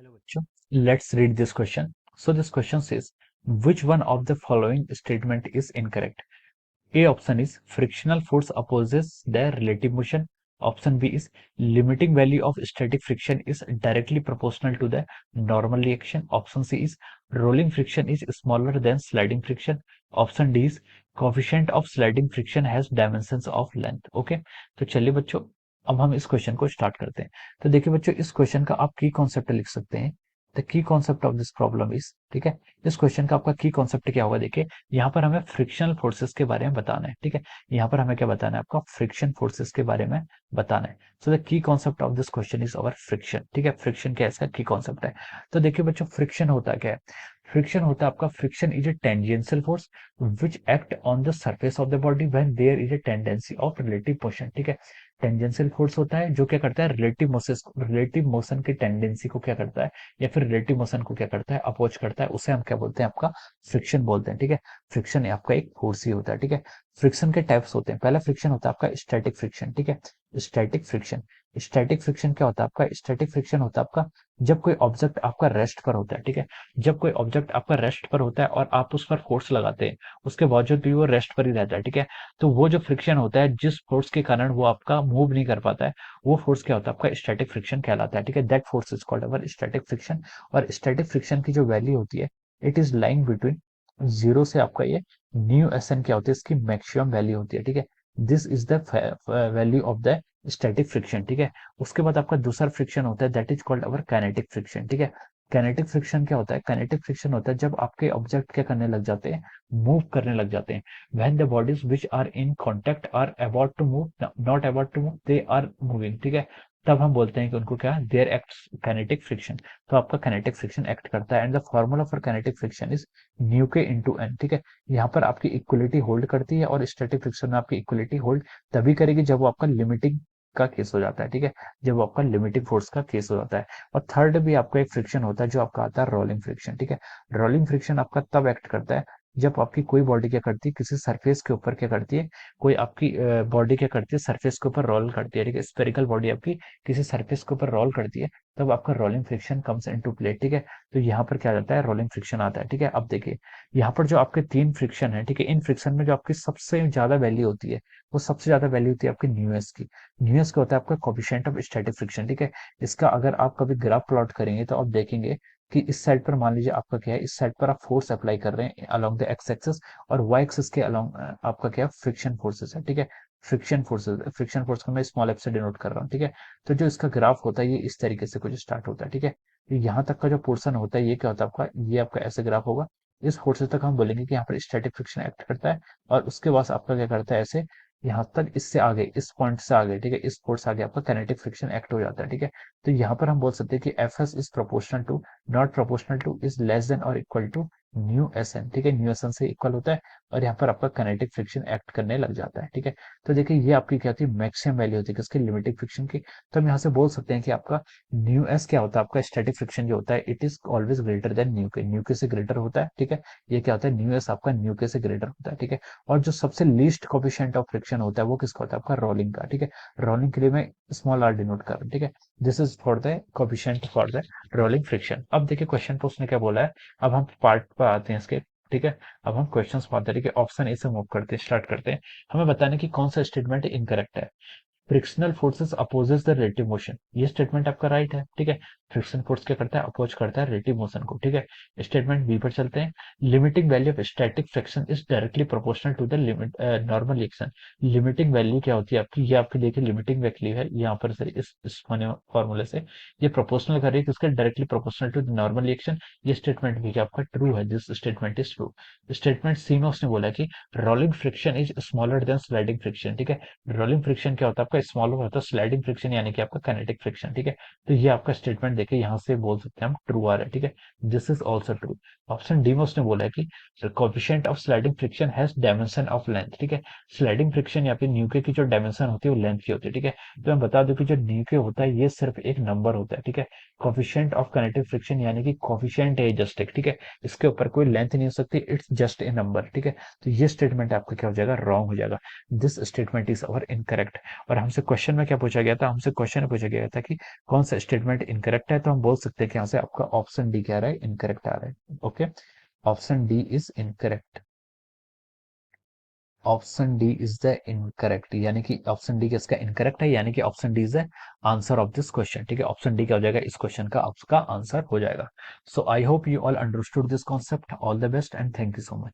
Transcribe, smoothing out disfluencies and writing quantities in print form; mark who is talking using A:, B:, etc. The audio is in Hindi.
A: Hello, bachcho. Let's read this question. So this question says, which one of the following statement is incorrect? A option is frictional force opposes the relative motion. Option B is limiting value of static friction is directly proportional to the normal reaction. Option C is rolling friction is smaller than sliding friction. Option D is coefficient of sliding friction has dimensions of length. Okay, तो चलिए बच्चों, अब हम इस क्वेश्चन को स्टार्ट करते हैं। तो देखिए बच्चों, इस क्वेश्चन का आप की कॉन्सेप्ट लिख सकते हैं। The key concept of this problem is, ठीक है, इस क्वेश्चन का आपका की कॉन्सेप्ट क्या होगा? देखिए, यहाँ पर हमें फ्रिक्शनल फोर्सेस के बारे में बताना है, ठीक है। यहाँ पर हमें क्या बताना है? आपका फ्रिक्शन फोर्सेस के बारे में बताना है। So the key concept of this question is our friction, ठीक है। फ्रिक्शन क्या है? इसका की कॉन्सेप्ट है। तो देखिए बच्चों, फ्रिक्शन होता क्या है? फ्रिक्शन होता है आपका, friction is a tangential force which act on the surface of the body when there is a tendency of relative motion, ठीक है। टेंजेंशियल फोर्स होता है जो क्या करता है? रिलेटिव मोशन की टेंडेंसी को क्या करता है, या फिर रिलेटिव मोशन को क्या करता है? अपोज करता है। उसे हम क्या बोलते हैं? आपका फ्रिक्शन बोलते हैं, ठीक है। फ्रिक्शन आपका एक फोर्स ही होता है, ठीक है। फ्रिक्शन के टाइप्स होते हैं। पहला फ्रिक्शन होता है आपका स्टैटिक फ्रिक्शन, ठीक है। स्टैटिक फ्रिक्शन, स्टैटिक फ्रिक्शन क्या होता है आपका? स्टैटिक फ्रिक्शन होता है आपका जब कोई ऑब्जेक्ट आपका रेस्ट पर होता है, ठीक है। जब कोई ऑब्जेक्ट आपका रेस्ट पर होता है और आप उस पर फोर्स लगाते हैं, उसके बावजूद भी वो रेस्ट पर ही रहता है, ठीक है। तो वो जो फ्रिक्शन होता है, जिस फोर्स के कारण वो आपका मूव नहीं कर पाता है, वो फोर्स क्या होता है? आपका स्टैटिक फ्रिक्शन कहलाता है, ठीक है। That force is called our static friction. और स्टैटिक फ्रिक्शन की जो वैल्यू होती है, it is lying between zero से आपका ये न्यू एस एन क्या होती है? इसकी मैक्सिमम वैल्यू होती है, ठीक है। This is the value of the static friction, ठीक है। उसके बाद आपका दूसरा फ्रिक्शन होता है, that is called our kinetic friction, ठीक है। काइनेटिक फ्रिक्शन क्या होता है? काइनेटिक फ्रिक्शन होता है जब आपके ऑब्जेक्ट क्या करने लग जाते हैं? मूव करने लग जाते हैं। When the bodies which are in contact are about to move, not about to move, they are moving, ठीक है। तब हम बोलते हैं कि उनको क्या? There acts kinetic friction. तो आपका काइनेटिक फ्रिक्शन एक्ट करता है। And the formula for kinetic friction is mu k into N, ठीक है। यहाँ पर आपकी इक्वलिटी होल्ड करती है, और स्टैटिक फ्रिक्शन में आपकी इक्वलिटी होल्ड तभी करेगी जब वो आपका लिमिटिंग का केस हो जाता है, ठीक है। जब वो आपका लिमिटिंग फोर्स का केस हो जाता है। और थर्ड भी आपका एक फ्रिक्शन होता है जो आपका आता है रोलिंग फ्रिक्शन, ठीक है। रोलिंग फ्रिक्शन आपका तब एक्ट करता है जब आपकी कोई बॉडी क्या करती है? किसी सरफेस के ऊपर क्या करती है? कोई आपकी बॉडी क्या करती है? सरफेस के ऊपर रोल करती है, ठीक है। स्पेरिकल बॉडी आपकी किसी सरफेस के ऊपर रोल करती है, तब आपका rolling friction comes into play, ठीक है। तो यहाँ पर क्या आता है? रोलिंग फ्रिक्शन आता है, ठीक है। अब देखिए, यहाँ पर जो आपके तीन फ्रिक्शन है, ठीक है, इन फ्रिक्शन में जो आपकी सबसे ज्यादा वैल्यू होती है, वो सबसे ज्यादा वैल्यू होती है आपकी न्यूएस की। न्यूएस का होता है आपका कोफिशिएंट ऑफ स्टैटिक फ्रिक्शन, ठीक है। इसका अगर आप कभी ग्राफ प्लॉट करेंगे तो आप देखेंगे कि इस साइड पर मान लीजिए आपका क्या है? इस साइड पर आप फोर्स अप्लाई कर रहे हैं अलोंग द एक्स एक्सिस, और वाई एक्सिस के अलोंग आपका क्या है? फ्रिक्शन फोर्सेस है, ठीक है। फ्रिक्शन फोर्सेस, फ्रिक्शन फोर्स को मैं स्मॉल एफ से डिनोट कर रहा हूँ, ठीक है। तो जो इसका ग्राफ होता है, ये इस तरीके से कुछ स्टार्ट होता है, ठीक है। यहाँ तक का जो पोर्शन होता है, ये क्या होता है आपका? ये आपका ऐसे ग्राफ होगा। इस फोर्सेस तक हम बोलेंगे कि यहाँ पर स्टैटिक फ्रिक्शन एक्ट करता है, और उसके बाद आपका क्या करता है? ऐसे यहाँ तक, इससे आगे, इस पॉइंट से आगे, ठीक है, इस फोर्स से आगे आपका काइनेटिक फ्रिक्शन एक्ट हो जाता है, ठीक है। तो यहाँ पर हम बोल सकते हैं कि F S is proportional to, not proportional to, is less than और equal to mu S N, ठीक है। न्यू एस एन से इक्वल होता है, और यहाँ पर आपका काइनेटिक फ्रिक्शन एक्ट करने लग जाता है, ठीक है। तो देखिए, ये आपकी क्या होती है? मैक्सिमम वैल्यू होती है किसकी? लिमिटिंग फ्रिक्शन की। तो हम यहाँ से बोल सकते हैं कि आपका न्यू एस क्या होता है? आपका स्टैटिक फ्रिक्शन जो होता है, it is always greater than new के। न्यू के से ग्रेटर होता है, ठीक है। ये क्या होता है? न्यू एस आपका न्यू के से ग्रेटर होता है, ठीक है। और जो सबसे लीस्ट कोफिशिएंट ऑफ फ्रिक्शन होता है, वो किसका होता है? आपका रोलिंग का, ठीक है। रोलिंग के लिए मैं स्मॉल आर डिनोट कर रहा हूँ, ठीक है। This is for the coefficient for the rolling friction. अब देखिए क्वेश्चन पे उसने क्या बोला है। अब हम पार्ट पर आते हैं इसके, ठीक है। अब हम क्वेश्चंस पर आते हैं, ठीक है। ऑप्शन ए से मूव करते हैं, स्टार्ट करते हैं। हमें बताने की कौन सा स्टेटमेंट इनकरेक्ट है। Frictional forces opposes the relative motion, ये स्टेटमेंट आपका राइट है, ठीक है। फ्रिक्शन फोर्स क्या करता है? अपोज करता है रिलेटिव मोशन को, ठीक है। स्टेटमेंट बी पर चलते हैं। Limiting value of static friction is directly proportional to the limit normal reaction. Limiting value क्या होती है आपकी? ये आपकी देखिए लिमिटिंग वैल्यू है यहाँ पर से, इस फॉर्मूले से ये प्रोपोर्शनल कर रही है किसके? Directly proportional to the normal reaction. ये स्टेटमेंट भी क्या आपका ट्रू है? This statement is true. Statement C में उसने बोला कि rolling friction is smaller than sliding friction, ठीक है। रोलिंग फ्रिक्शन क्या होता है आपका? स्मॉलर होता है। स्लाइडिंग फ्रिक्शन यानी कि आपका काइनेटिक फ्रिक्शन, ठीक है। तो ये आपका स्टेटमेंट देखिए यहाँ से बोल सकते हैं हम ट्रू आ रहा है, ठीक है। This is also true. Option D में उसने बोला है कि coefficient of sliding friction has dimension of length, ठीक है। स्लाइडिंग फ्रिक्शन या फिर न्यूके की जो डायमेंशन होती है वो लेंथ की होती है, ठीक है। तो मैं बता दूं कि जो न्यूके होता है ये सिर्फ एक नंबर होता है, ठीक है। कोफिशिएंट ऑफ काइनेटिक फ्रिक्शन यानी कि कोफिशिएंट है जस्ट एक, ठीक है। इसके ऊपर कोई लेंथ नहीं हो सकती, इट्स जस्ट ए नंबर, ठीक है। तो ये स्टेटमेंट आपका क्या हो जाएगा? रॉन्ग हो जाएगा। This statement is our incorrect. और हम हमसे क्वेश्चन में क्या पूछा गया था, हमसे क्वेश्चन में पूछा गया था कि कौन सा स्टेटमेंट इनकरेक्ट है, तो हम बोल सकते हैं कि यहाँ से आपका ऑप्शन डी क्या आ रहा है, इनकरेक्ट आ रहा है। Okay, option D is incorrect. Option D is the incorrect, यानी कि ऑप्शन डी किसका इनकरेक्ट है, यानी कि option D is the answer of this question. ठीक है, ऑप्शन डी क्या हो जाएगा, इस क्वेश्चन का आपका आंसर हो जाएगा। So I hope you all understood this concept. All the best and thank you so much.